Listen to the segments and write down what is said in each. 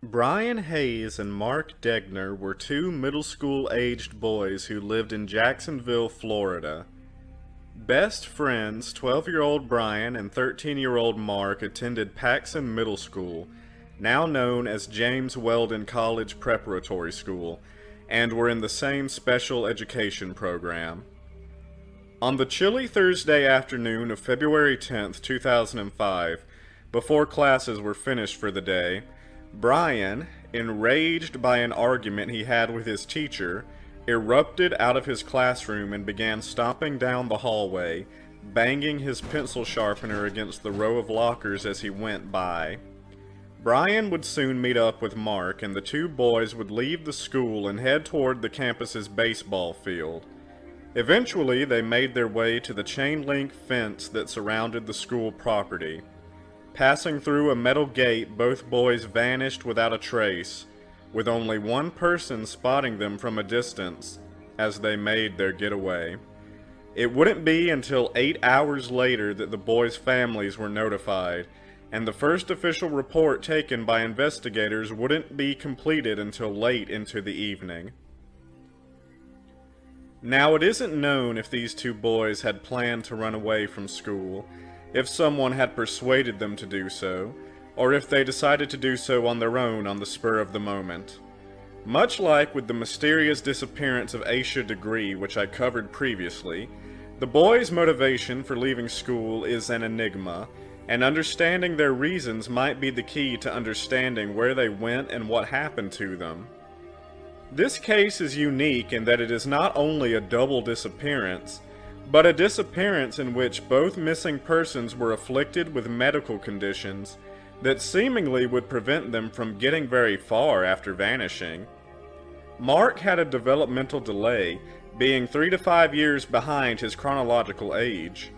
Bryan Hayes and Mark Degner were two middle school-aged boys who lived in Jacksonville, Florida. Best friends, 12-year-old Bryan and 13-year-old Mark attended Paxon Middle School, now known as James Weldon College Preparatory School, and were in the same special education program. On the chilly Thursday afternoon of February 10th, 2005, before classes were finished for the day, Bryan, enraged by an argument he had with his teacher, erupted out of his classroom and began stomping down the hallway, banging his pencil sharpener against the row of lockers as he went by. Bryan would soon meet up with Mark, and the two boys would leave the school and head toward the campus's baseball field. Eventually, they made their way to the chain-link fence that surrounded the school property. Passing through a metal gate, both boys vanished without a trace, with only one person spotting them from a distance as they made their getaway. It wouldn't be until 8 hours later that the boys' families were notified, and the first official report taken by investigators wouldn't be completed until late into the evening. Now, it isn't known if these two boys had planned to run away from school, if someone had persuaded them to do so, or if they decided to do so on their own on the spur of the moment. Much like with the mysterious disappearance of Aisha Degree, which I covered previously, the boys' motivation for leaving school is an enigma, and understanding their reasons might be the key to understanding where they went and what happened to them. This case is unique in that it is not only a double disappearance, but a disappearance in which both missing persons were afflicted with medical conditions that seemingly would prevent them from getting very far after vanishing. Mark had a developmental delay, being 3 to 5 years behind his chronological age.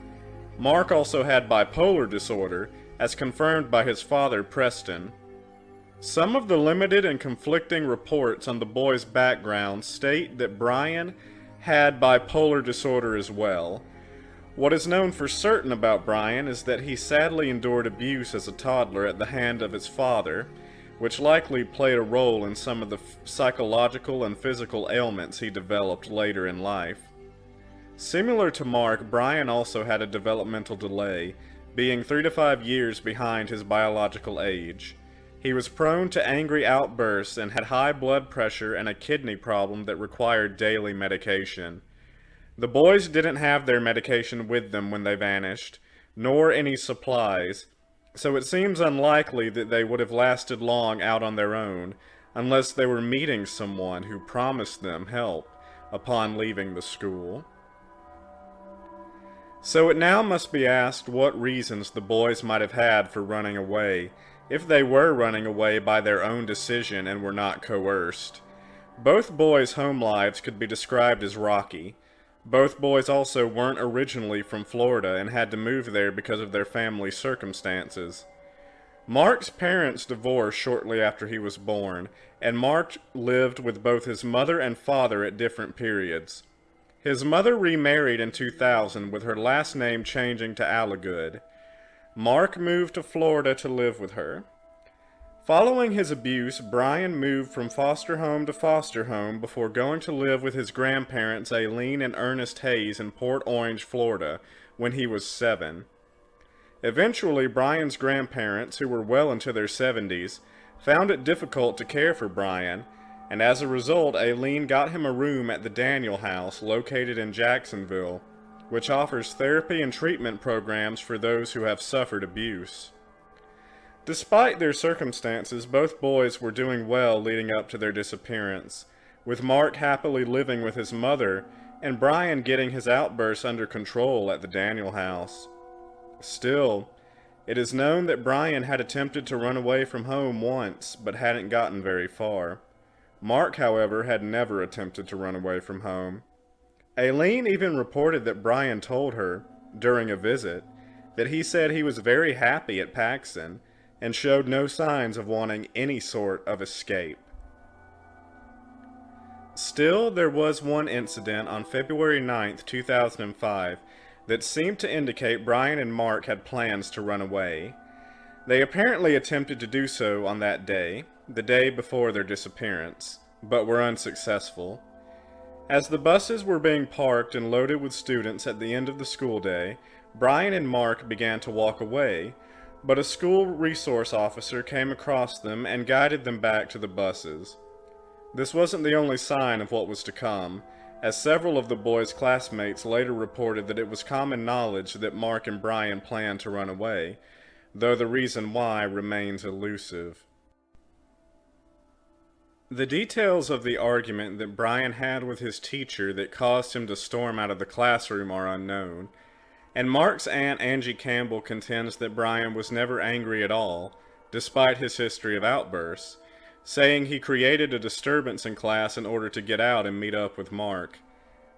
Mark also had bipolar disorder, as confirmed by his father, Preston. Some of the limited and conflicting reports on the boys' background state that Bryan had bipolar disorder as well. What is known for certain about Bryan is that he sadly endured abuse as a toddler at the hand of his father, which likely played a role in some of the psychological and physical ailments he developed later in life. Similar to Mark, Bryan also had a developmental delay, being 3 to 5 years behind his biological age. He was prone to angry outbursts and had high blood pressure and a kidney problem that required daily medication. The boys didn't have their medication with them when they vanished, nor any supplies, so it seems unlikely that they would have lasted long out on their own, unless they were meeting someone who promised them help upon leaving the school. So it now must be asked what reasons the boys might have had for running away, if they were running away by their own decision and were not coerced. Both boys' home lives could be described as rocky. Both boys also weren't originally from Florida and had to move there because of their family circumstances. Mark's parents divorced shortly after he was born, and Mark lived with both his mother and father at different periods. His mother remarried in 2000, with her last name changing to Alligood. Mark moved to Florida to live with her. Following his abuse, Bryan moved from foster home to foster home before going to live with his grandparents Aileen and Ernest Hayes in Port Orange, Florida, when he was 7. Eventually, Bryan's grandparents, who were well into their 70s, found it difficult to care for Bryan, and as a result, Aileen got him a room at the Daniel House, located in Jacksonville, which offers therapy and treatment programs for those who have suffered abuse. Despite their circumstances, both boys were doing well leading up to their disappearance, with Mark happily living with his mother and Bryan getting his outbursts under control at the Daniel House. Still, it is known that Bryan had attempted to run away from home once, but hadn't gotten very far. Mark, however, had never attempted to run away from home. Aileen even reported that Bryan told her, during a visit, that he said he was very happy at Paxon and showed no signs of wanting any sort of escape. Still, there was one incident on February 9th, 2005, that seemed to indicate Bryan and Mark had plans to run away. They apparently attempted to do so on that day, the day before their disappearance, but were unsuccessful. As the buses were being parked and loaded with students at the end of the school day, Bryan and Mark began to walk away, but a school resource officer came across them and guided them back to the buses. This wasn't the only sign of what was to come, as several of the boys' classmates later reported that it was common knowledge that Mark and Bryan planned to run away, though the reason why remains elusive. The details of the argument that Bryan had with his teacher that caused him to storm out of the classroom are unknown, and Mark's aunt Angie Campbell contends that Bryan was never angry at all, despite his history of outbursts, saying he created a disturbance in class in order to get out and meet up with Mark.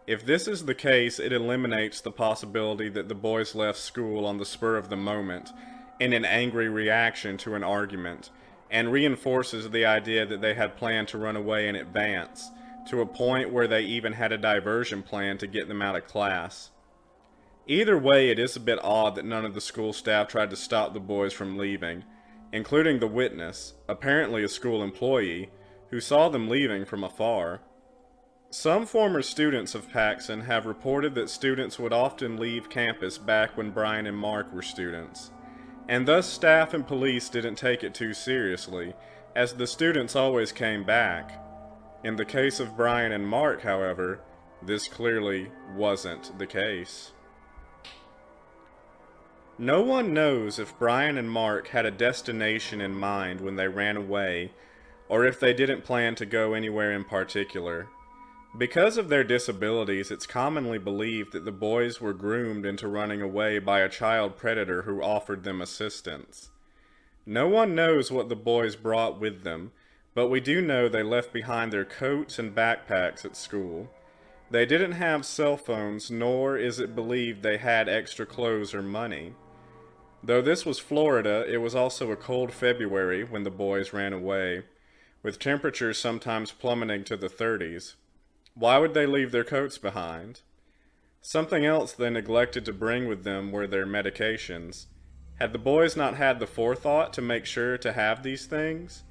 If this is the case, it eliminates the possibility that the boys left school on the spur of the moment, in an angry reaction to an argument, and reinforces the idea that they had planned to run away in advance, to a point where they even had a diversion plan to get them out of class. Either way, it is a bit odd that none of the school staff tried to stop the boys from leaving, including the witness, apparently a school employee, who saw them leaving from afar. Some former students of Paxon have reported that students would often leave campus back when Bryan and Mark were students, and thus staff and police didn't take it too seriously, as the students always came back. In the case of Bryan and Mark, however, this clearly wasn't the case. No one knows if Bryan and Mark had a destination in mind when they ran away, or if they didn't plan to go anywhere in particular. Because of their disabilities, it's commonly believed that the boys were groomed into running away by a child predator who offered them assistance. No one knows what the boys brought with them, but we do know they left behind their coats and backpacks at school. They didn't have cell phones, nor is it believed they had extra clothes or money. Though this was Florida, it was also a cold February when the boys ran away, with temperatures sometimes plummeting to the 30s. Why would they leave their coats behind? Something else they neglected to bring with them were their medications. Had the boys not had the forethought to make sure to have these things?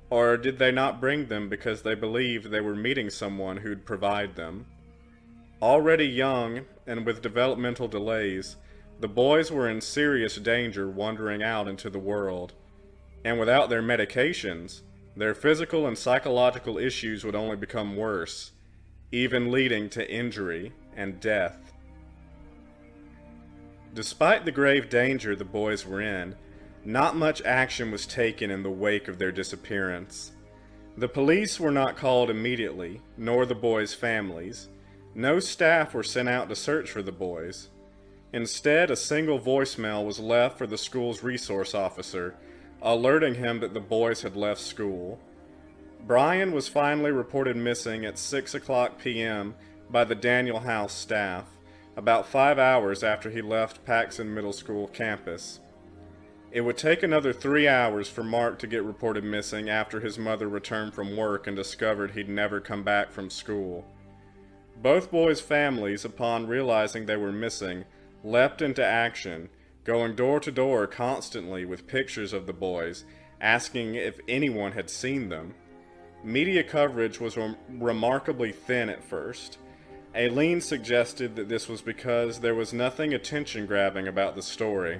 Or did they not bring them because they believed they were meeting someone who'd provide them? Already young, and with developmental delays, the boys were in serious danger wandering out into the world. And without their medications, their physical and psychological issues would only become worse, even leading to injury and death. Despite the grave danger the boys were in, not much action was taken in the wake of their disappearance. The police were not called immediately, nor the boys' families. No staff were sent out to search for the boys. Instead, a single voicemail was left for the school's resource officer, alerting him that the boys had left school. Bryan was finally reported missing at 6:00 p.m. by the Daniel House staff, about 5 hours after he left Paxon Middle School campus. It would take another 3 hours for Mark to get reported missing after his mother returned from work and discovered he'd never come back from school. Both boys' families, upon realizing they were missing, leapt into action, going door to door constantly with pictures of the boys, asking if anyone had seen them. Media coverage was remarkably thin at first. Aileen suggested that this was because there was nothing attention-grabbing about the story,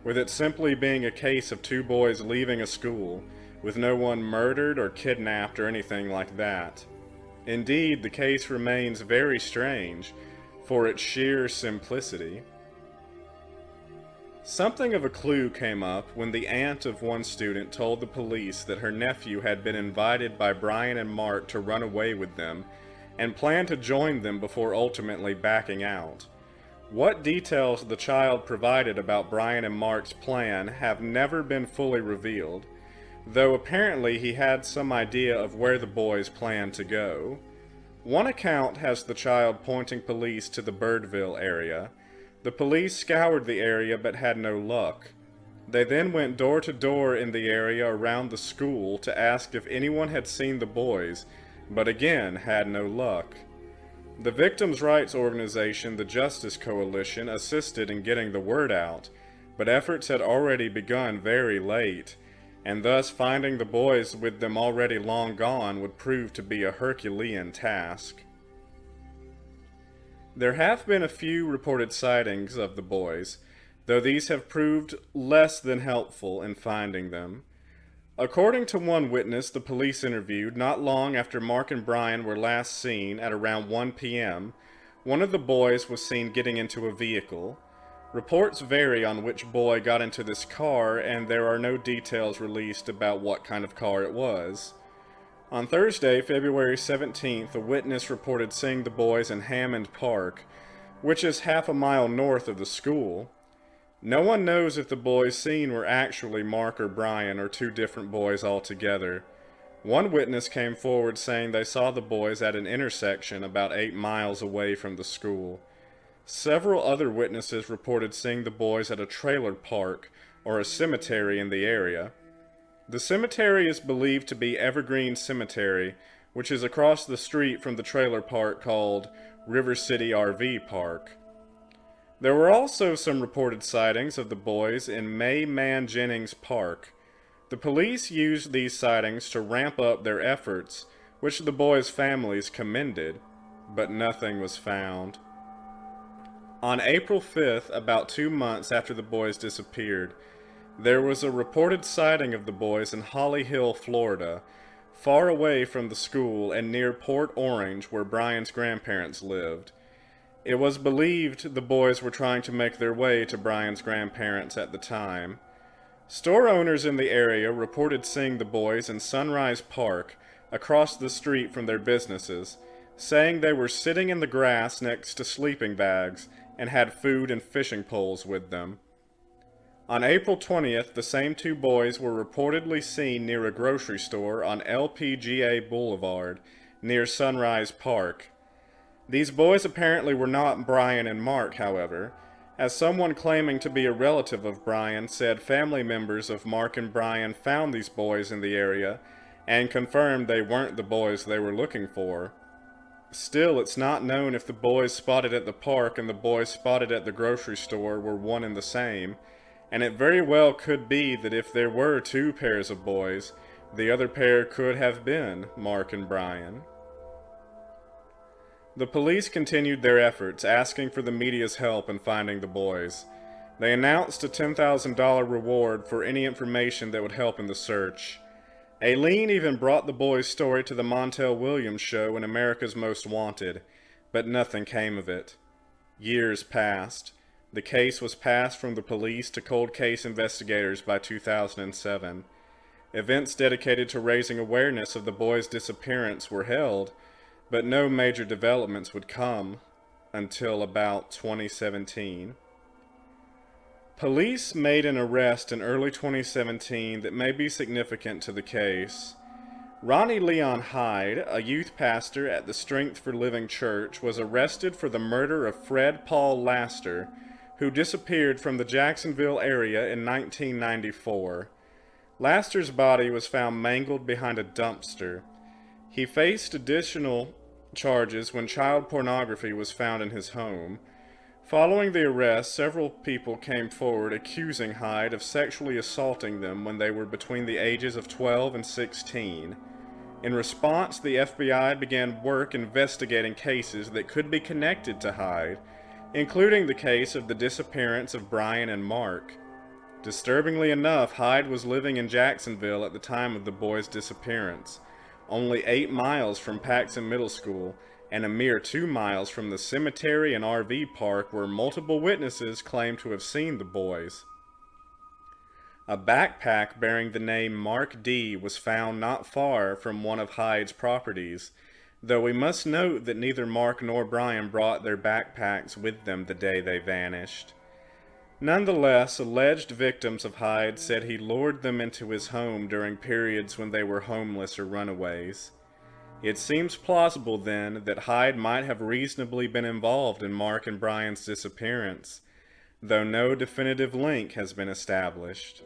with it simply being a case of two boys leaving a school, with no one murdered or kidnapped or anything like that. Indeed, the case remains very strange, for its sheer simplicity. Something of a clue came up when the aunt of one student told the police that her nephew had been invited by Bryan and Mark to run away with them, and planned to join them before ultimately backing out. What details the child provided about Bryan and Mark's plan have never been fully revealed, though apparently he had some idea of where the boys planned to go. One account has the child pointing police to the Birdville area. The police scoured the area but had no luck. They then went door to door in the area around the school to ask if anyone had seen the boys, but again had no luck. The victims' rights organization, the Justice Coalition, assisted in getting the word out, but efforts had already begun very late, and thus finding the boys with them already long gone would prove to be a Herculean task. There have been a few reported sightings of the boys, though these have proved less than helpful in finding them. According to one witness the police interviewed, not long after Mark and Bryan were last seen at around 1 p.m., one of the boys was seen getting into a vehicle. Reports vary on which boy got into this car, and there are no details released about what kind of car it was. On Thursday, February 17th, a witness reported seeing the boys in Hammond Park, which is half a mile north of the school. No one knows if the boys seen were actually Mark or Bryan or two different boys altogether. One witness came forward saying they saw the boys at an intersection about 8 miles away from the school. Several other witnesses reported seeing the boys at a trailer park or a cemetery in the area. The cemetery is believed to be Evergreen Cemetery, which is across the street from the trailer park called River City RV Park. There were also some reported sightings of the boys in May Man Jennings Park. The police used these sightings to ramp up their efforts, which the boys' families commended, but nothing was found. On April 5th, about 2 months after the boys disappeared, there was a reported sighting of the boys in Holly Hill, Florida, far away from the school and near Port Orange, where Bryan's grandparents lived. It was believed the boys were trying to make their way to Bryan's grandparents at the time. Store owners in the area reported seeing the boys in Sunrise Park, across the street from their businesses, saying they were sitting in the grass next to sleeping bags and had food and fishing poles with them. On April 20th, the same two boys were reportedly seen near a grocery store on LPGA Boulevard, near Sunrise Park. These boys apparently were not Bryan and Mark, however, as someone claiming to be a relative of Bryan said family members of Mark and Bryan found these boys in the area and confirmed they weren't the boys they were looking for. Still, it's not known if the boys spotted at the park and the boys spotted at the grocery store were one and the same, and it very well could be that if there were two pairs of boys, the other pair could have been Mark and Bryan. The police continued their efforts, asking for the media's help in finding the boys. They announced a $10,000 reward for any information that would help in the search. Aileen even brought the boys' story to the Montel Williams show in America's Most Wanted, but nothing came of it. Years passed. The case was passed from the police to cold case investigators by 2007. Events dedicated to raising awareness of the boys' disappearance were held, but no major developments would come until about 2017. Police made an arrest in early 2017 that may be significant to the case. Ronnie Leon Hyde, a youth pastor at the Strength for Living Church, was arrested for the murder of Fred Paul Laster, who disappeared from the Jacksonville area in 1994. Laster's body was found mangled behind a dumpster. He faced additional charges when child pornography was found in his home. Following the arrest, several people came forward accusing Hyde of sexually assaulting them when they were between the ages of 12 and 16. In response, the FBI began work investigating cases that could be connected to Hyde, including the case of the disappearance of Bryan and Mark. Disturbingly enough, Hyde was living in Jacksonville at the time of the boys' disappearance, only 8 miles from Paxon Middle School, and a mere 2 miles from the cemetery and RV park where multiple witnesses claim to have seen the boys. A backpack bearing the name Mark D was found not far from one of Hyde's properties, though we must note that neither Mark nor Bryan brought their backpacks with them the day they vanished. Nonetheless, alleged victims of Hyde said he lured them into his home during periods when they were homeless or runaways. It seems plausible, then, that Hyde might have reasonably been involved in Mark and Bryan's disappearance, though no definitive link has been established.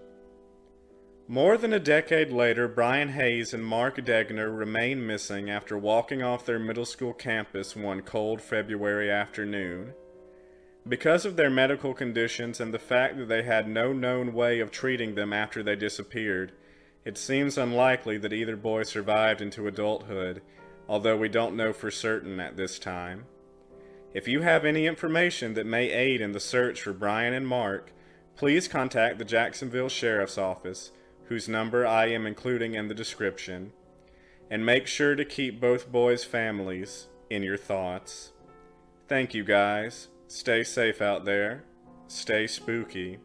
More than a decade later, Bryan Hayes and Mark Degner remain missing after walking off their middle school campus one cold February afternoon. Because of their medical conditions and the fact that they had no known way of treating them after they disappeared, it seems unlikely that either boy survived into adulthood, although we don't know for certain at this time. If you have any information that may aid in the search for Bryan and Mark, please contact the Jacksonville Sheriff's Office, whose number I am including in the description, and make sure to keep both boys' families in your thoughts. Thank you guys. Stay safe out there, stay spooky,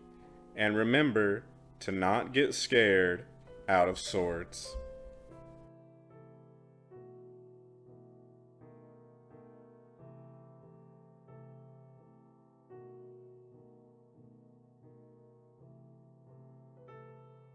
and remember to not get scared out of sorts.